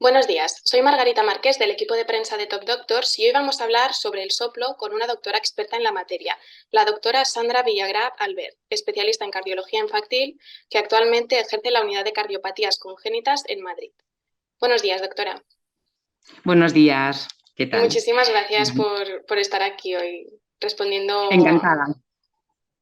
Buenos días, soy Margarita Márquez del equipo de prensa de Top Doctors y hoy vamos a hablar sobre el soplo con una doctora experta en la materia, la doctora Sandra Villagrà Albert, especialista en cardiología infantil que actualmente ejerce la unidad de cardiopatías congénitas en Madrid. Buenos días, doctora. Buenos días, ¿qué Y tal? muchísimas gracias por estar aquí hoy respondiendo Encantada.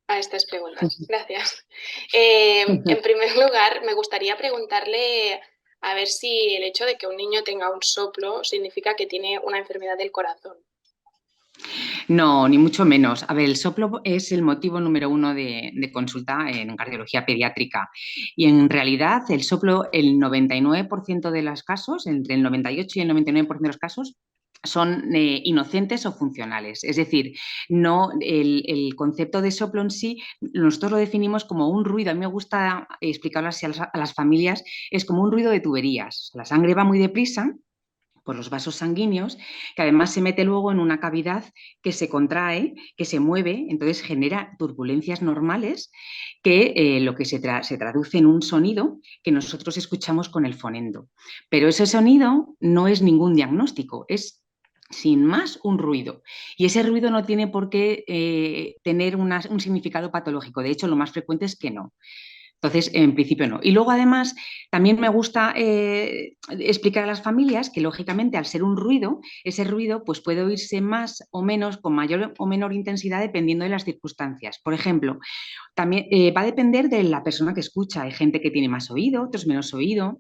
a estas preguntas. Gracias. En primer lugar, me gustaría preguntarle a ver si el hecho de que un niño tenga un soplo significa que tiene una enfermedad del corazón. No, ni mucho menos. A ver, el soplo es el motivo número uno de consulta en cardiología pediátrica y en realidad el soplo, el 99% de los casos, entre el 98 y el 99% de los casos, son inocentes o funcionales. Es decir, no el concepto de soplo en sí, nosotros lo definimos como un ruido. A mí me gusta explicarlo así a las familias, es como un ruido de tuberías. La sangre va muy deprisa por los vasos sanguíneos, que además se mete luego en una cavidad que se contrae, que se mueve, entonces genera turbulencias normales que lo que se traduce en un sonido que nosotros escuchamos con el fonendo. Pero ese sonido no es ningún diagnóstico, es sin más un ruido. Y ese ruido no tiene por qué tener un significado patológico. De hecho, lo más frecuente es que no. Entonces, en principio no. Y luego, además, también me gusta explicar a las familias que, lógicamente, al ser un ruido, ese ruido pues, puede oírse más o menos, con mayor o menor intensidad, dependiendo de las circunstancias. Por ejemplo, también va a depender de la persona que escucha. Hay gente que tiene más oído, otros menos oído.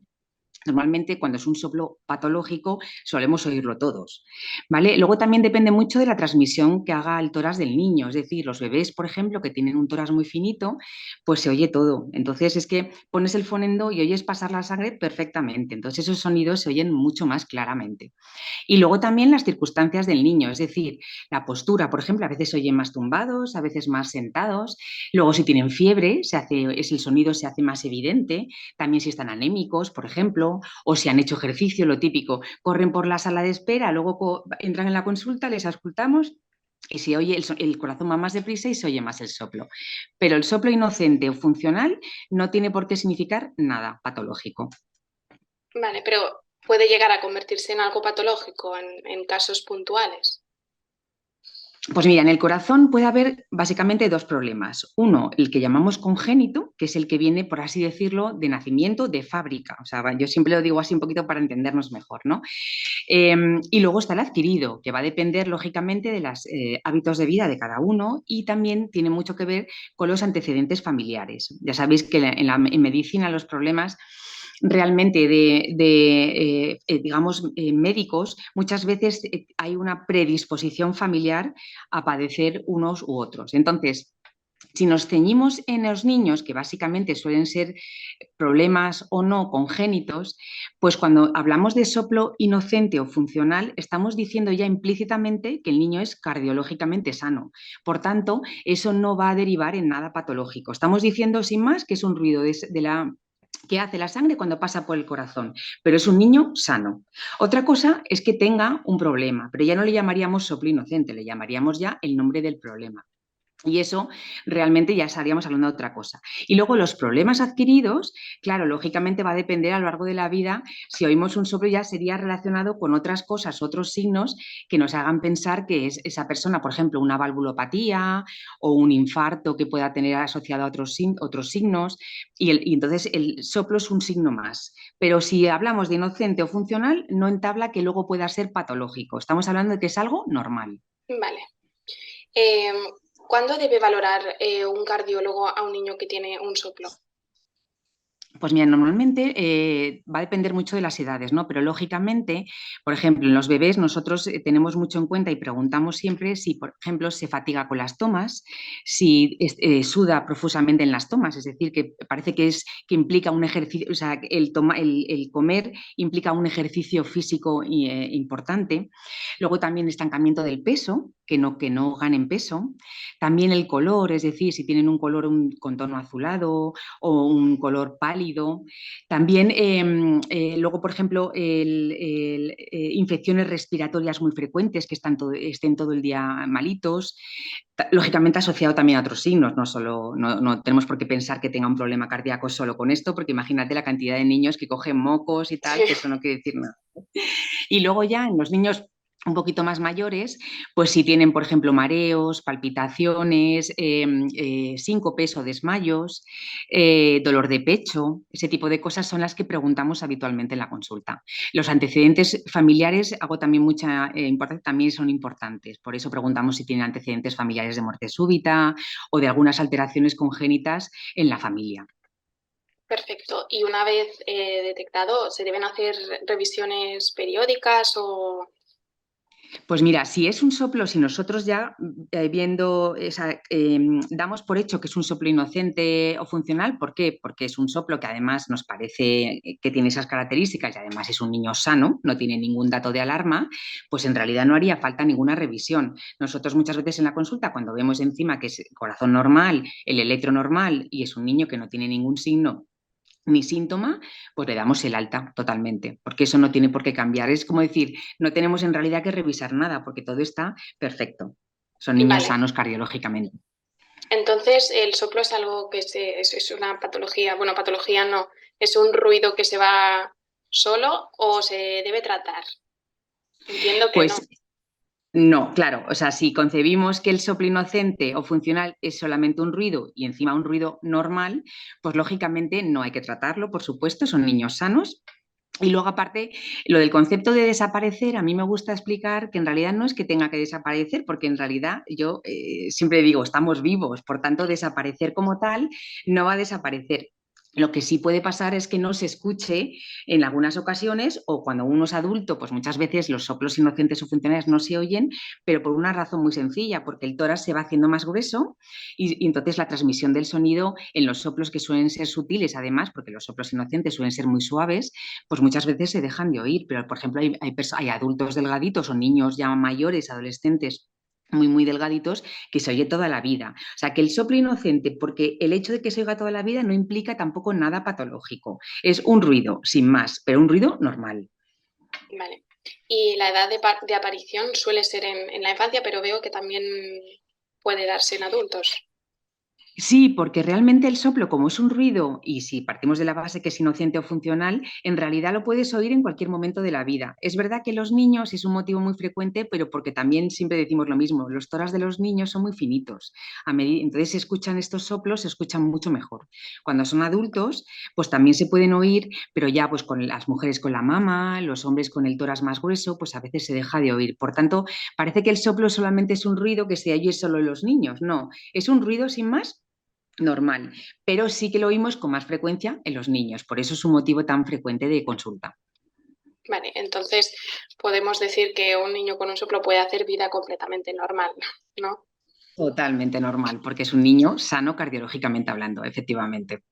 Normalmente, cuando es un soplo patológico, solemos oírlo todos, ¿vale? Luego también depende mucho de la transmisión que haga el tórax del niño. Es decir, los bebés, por ejemplo, que tienen un tórax muy finito, pues se oye todo. Entonces, es que pones el fonendo y oyes pasar la sangre perfectamente. Entonces, esos sonidos se oyen mucho más claramente. Y luego también las circunstancias del niño, es decir, la postura, por ejemplo, a veces se oyen más tumbados, a veces más sentados. Luego, si tienen fiebre, el sonido se hace más evidente. También si están anémicos, por ejemplo, o si han hecho ejercicio, lo típico, corren por la sala de espera, luego entran en la consulta, les auscultamos y se oye el corazón va más deprisa y se oye más el soplo. Pero el soplo inocente o funcional no tiene por qué significar nada patológico. Vale, pero puede llegar a convertirse en algo patológico en casos puntuales. Pues mira, en el corazón puede haber básicamente dos problemas. Uno, el que llamamos congénito, que es el que viene, por así decirlo, de nacimiento, de fábrica. O sea, yo siempre lo digo así un poquito para entendernos mejor, ¿no? Y luego está el adquirido, que va a depender, lógicamente, de los hábitos de vida de cada uno y también tiene mucho que ver con los antecedentes familiares. Ya sabéis que en medicina los problemas realmente digamos, médicos, muchas veces hay una predisposición familiar a padecer unos u otros. Entonces, si nos ceñimos en los niños, que básicamente suelen ser problemas o no congénitos, pues cuando hablamos de soplo inocente o funcional, estamos diciendo ya implícitamente que el niño es cardiológicamente sano. Por tanto, eso no va a derivar en nada patológico. Estamos diciendo sin más que es un ruido que hace la sangre cuando pasa por el corazón, pero es un niño sano. Otra cosa es que tenga un problema, pero ya no le llamaríamos soplo inocente, le llamaríamos ya el nombre del problema. Y eso realmente ya estaríamos hablando de otra cosa. Y luego los problemas adquiridos, claro, lógicamente va a depender a lo largo de la vida. Si oímos un soplo ya sería relacionado con otras cosas, otros signos que nos hagan pensar que es esa persona, por ejemplo, una valvulopatía o un infarto que pueda tener asociado a otros signos. Y entonces el soplo es un signo más. Pero si hablamos de inocente o funcional, no entabla que luego pueda ser patológico. Estamos hablando de que es algo normal. Vale. Eh, ¿Cuándo debe valorar un cardiólogo a un niño que tiene un soplo? Pues mira, normalmente va a depender mucho de las edades, ¿no? Pero lógicamente, por ejemplo, en los bebés nosotros tenemos mucho en cuenta y preguntamos siempre si, por ejemplo, se fatiga con las tomas, si suda profusamente en las tomas, es decir, que parece que implica un ejercicio, o sea, el comer implica un ejercicio físico importante. Luego también estancamiento del peso, que no ganen peso. También el color, es decir, si tienen un color con tono azulado o un color pálido. También, luego, por ejemplo, infecciones respiratorias muy frecuentes que estén todo el día malitos, lógicamente asociado también a otros signos, no tenemos por qué pensar que tenga un problema cardíaco solo con esto, porque imagínate la cantidad de niños que cogen mocos y tal, Sí. que eso no quiere decir nada. Y luego ya en los niños un poquito más mayores, pues si tienen, por ejemplo, mareos, palpitaciones, síncopes o desmayos, dolor de pecho, ese tipo de cosas son las que preguntamos habitualmente en la consulta. Los antecedentes familiares, hago también también son importantes, por eso preguntamos si tienen antecedentes familiares de muerte súbita o de algunas alteraciones congénitas en la familia. Perfecto. Y una vez detectado, ¿se deben hacer revisiones periódicas o...? Pues mira, si es un soplo, si nosotros ya damos por hecho que es un soplo inocente o funcional, ¿por qué? Porque es un soplo que además nos parece que tiene esas características y además es un niño sano, no tiene ningún dato de alarma, pues en realidad no haría falta ninguna revisión. Nosotros muchas veces en la consulta, cuando vemos encima que es corazón normal, el electro normal y es un niño que no tiene ningún signo ni síntoma, pues le damos el alta totalmente, porque eso no tiene por qué cambiar. Es como decir, no tenemos en realidad que revisar nada, porque todo está perfecto. Son niños Vale. sanos cardiológicamente. Entonces, el soplo es algo que es una patología, bueno, patología no, es un ruido que se va solo o se debe tratar. Entiendo que no. Pues no, claro, o sea, si concebimos que el soplo inocente o funcional es solamente un ruido y encima un ruido normal, pues lógicamente no hay que tratarlo, por supuesto, son niños sanos. Y luego, aparte, lo del concepto de desaparecer, a mí me gusta explicar que en realidad no es que tenga que desaparecer, porque en realidad yo siempre digo, estamos vivos, por tanto, desaparecer como tal no va a desaparecer. Lo que sí puede pasar es que no se escuche en algunas ocasiones o cuando uno es adulto, pues muchas veces los soplos inocentes o funcionales no se oyen, pero por una razón muy sencilla, porque el tórax se va haciendo más grueso y entonces la transmisión del sonido en los soplos que suelen ser sutiles, además, porque los soplos inocentes suelen ser muy suaves, pues muchas veces se dejan de oír, pero por ejemplo hay adultos delgaditos o niños ya mayores, adolescentes muy delgaditos, que se oye toda la vida. O sea, que el soplo inocente, porque el hecho de que se oiga toda la vida no implica tampoco nada patológico. Es un ruido, sin más, pero un ruido normal. Vale. Y la edad de aparición suele ser en la infancia, pero veo que también puede darse en adultos. Sí, porque realmente el soplo, como es un ruido, y si partimos de la base que es inocente o funcional, en realidad lo puedes oír en cualquier momento de la vida. Es verdad que los niños es un motivo muy frecuente, pero porque también siempre decimos lo mismo, los tórax de los niños son muy finitos. Entonces, si escuchan estos soplos, se escuchan mucho mejor. Cuando son adultos, pues también se pueden oír, pero ya pues con las mujeres con la mama, los hombres con el tórax más grueso, pues a veces se deja de oír. Por tanto, parece que el soplo solamente es un ruido que se oye solo en los niños. No, es un ruido sin más normal, pero sí que lo oímos con más frecuencia en los niños, por eso es un motivo tan frecuente de consulta. Vale, entonces podemos decir que un niño con un soplo puede hacer vida completamente normal, ¿no? Totalmente normal, porque es un niño sano cardiológicamente hablando, efectivamente.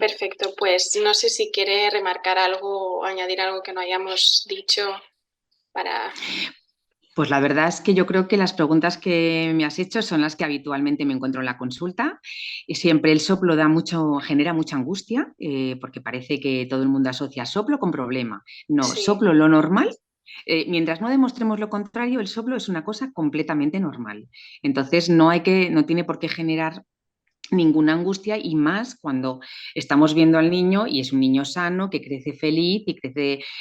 Perfecto, pues no sé si quiere remarcar algo o añadir algo que no hayamos dicho para... Pues la verdad es que yo creo que las preguntas que me has hecho son las que habitualmente me encuentro en la consulta. Y siempre el soplo genera mucha angustia, porque parece que todo el mundo asocia soplo con problema. No, Sí, soplo lo normal. Mientras no demostremos lo contrario, el soplo es una cosa completamente normal. Entonces no tiene por qué generar ninguna angustia y más cuando estamos viendo al niño y es un niño sano que crece feliz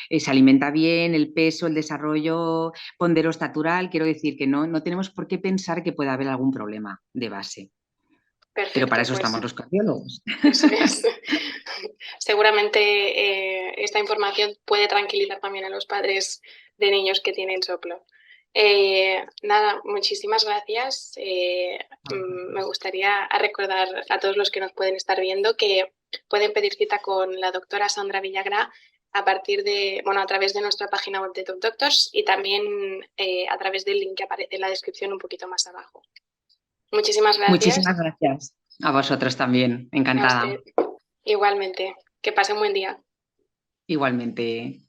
y se alimenta bien, el peso, el desarrollo ponderostatural, quiero decir que no tenemos por qué pensar que pueda haber algún problema de base, pero para perfecto, eso estamos pues los cardiólogos. eso es. Seguramente esta información puede tranquilizar también a los padres de niños que tienen soplo. Nada, muchísimas gracias. Me gustaría recordar a todos los que nos pueden estar viendo que pueden pedir cita con la doctora Sandra Villagrá a través de nuestra página web de Top Doctors y también a través del link que aparece en la descripción un poquito más abajo. Muchísimas gracias. Muchísimas gracias. A vosotros también, A usted encantada. igualmente. Que pase un buen día. Igualmente.